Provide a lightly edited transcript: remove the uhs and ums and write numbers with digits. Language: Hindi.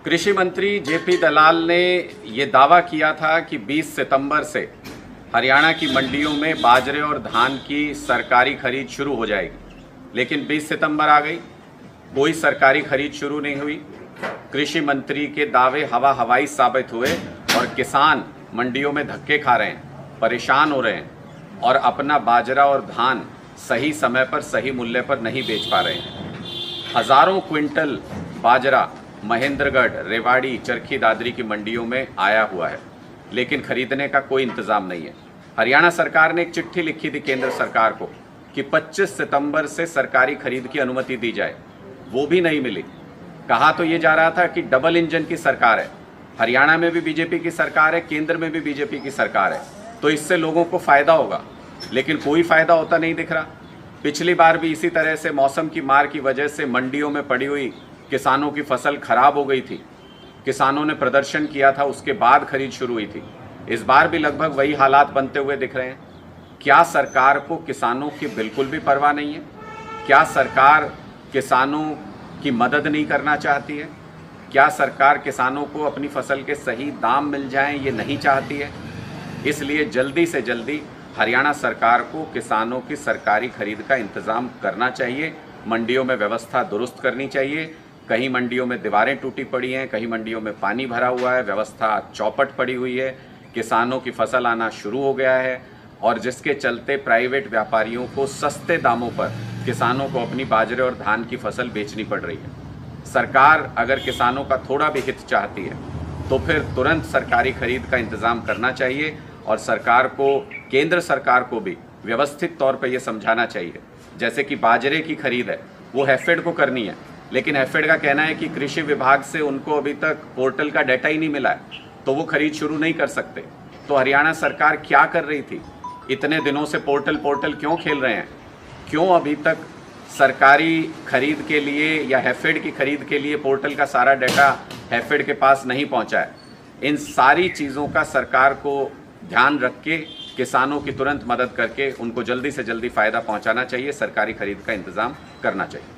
कृषि मंत्री जेपी दलाल ने ये दावा किया था कि 20 सितंबर से हरियाणा की मंडियों में बाजरे और धान की सरकारी खरीद शुरू हो जाएगी, लेकिन 20 सितंबर आ गई, कोई सरकारी खरीद शुरू नहीं हुई। कृषि मंत्री के दावे हवाई साबित हुए और किसान मंडियों में धक्के खा रहे हैं, परेशान हो रहे हैं और अपना बाजरा और धान सही समय पर सही मूल्य पर नहीं बेच पा रहे हैं। हज़ारों क्विंटल बाजरा महेंद्रगढ़, रेवाड़ी, चरखी दादरी की मंडियों में आया हुआ है, लेकिन खरीदने का कोई इंतज़ाम नहीं है। हरियाणा सरकार ने एक चिट्ठी लिखी थी केंद्र सरकार को कि 25 सितंबर से सरकारी खरीद की अनुमति दी जाए, वो भी नहीं मिली। कहा तो ये जा रहा था कि डबल इंजन की सरकार है, हरियाणा में भी बीजेपी की सरकार है, केंद्र में भी बीजेपी की सरकार है, तो इससे लोगों को फ़ायदा होगा, लेकिन कोई फ़ायदा होता नहीं दिख रहा। पिछली बार भी इसी तरह से मौसम की मार की वजह से मंडियों में पड़ी हुई किसानों की फसल खराब हो गई थी, किसानों ने प्रदर्शन किया था, उसके बाद खरीद शुरू हुई थी। इस बार भी लगभग वही हालात बनते हुए दिख रहे हैं। क्या सरकार को किसानों की बिल्कुल भी परवाह नहीं है? क्या सरकार किसानों की मदद नहीं करना चाहती है? क्या सरकार किसानों को अपनी फसल के सही दाम मिल जाएं, ये नहीं चाहती है? इसलिए जल्दी से जल्दी हरियाणा सरकार को किसानों की सरकारी खरीद का इंतज़ाम करना चाहिए, मंडियों में व्यवस्था दुरुस्त करनी चाहिए। कहीं मंडियों में दीवारें टूटी पड़ी हैं, कहीं मंडियों में पानी भरा हुआ है, व्यवस्था चौपट पड़ी हुई है, किसानों की फसल आना शुरू हो गया है और जिसके चलते प्राइवेट व्यापारियों को सस्ते दामों पर किसानों को अपनी बाजरे और धान की फसल बेचनी पड़ रही है। सरकार अगर किसानों का थोड़ा भी हित चाहती है तो फिर तुरंत सरकारी खरीद का इंतज़ाम करना चाहिए और सरकार को, केंद्र सरकार को भी व्यवस्थित तौर पर यह समझाना चाहिए। जैसे कि बाजरे की खरीद है वो हैफेड को करनी है, लेकिन हैफेड का कहना है कि कृषि विभाग से उनको अभी तक पोर्टल का डाटा ही नहीं मिला है, तो वो खरीद शुरू नहीं कर सकते। तो हरियाणा सरकार क्या कर रही थी? इतने दिनों से पोर्टल क्यों खेल रहे हैं? क्यों अभी तक सरकारी खरीद के लिए या हैफेड की खरीद के लिए पोर्टल का सारा डाटा हैफेड के पास नहीं पहुंचा है? इन सारी चीज़ों का सरकार को ध्यान रख के किसानों की तुरंत मदद करके उनको जल्दी से जल्दी फ़ायदा पहुंचाना चाहिए, सरकारी खरीद का इंतज़ाम करना चाहिए।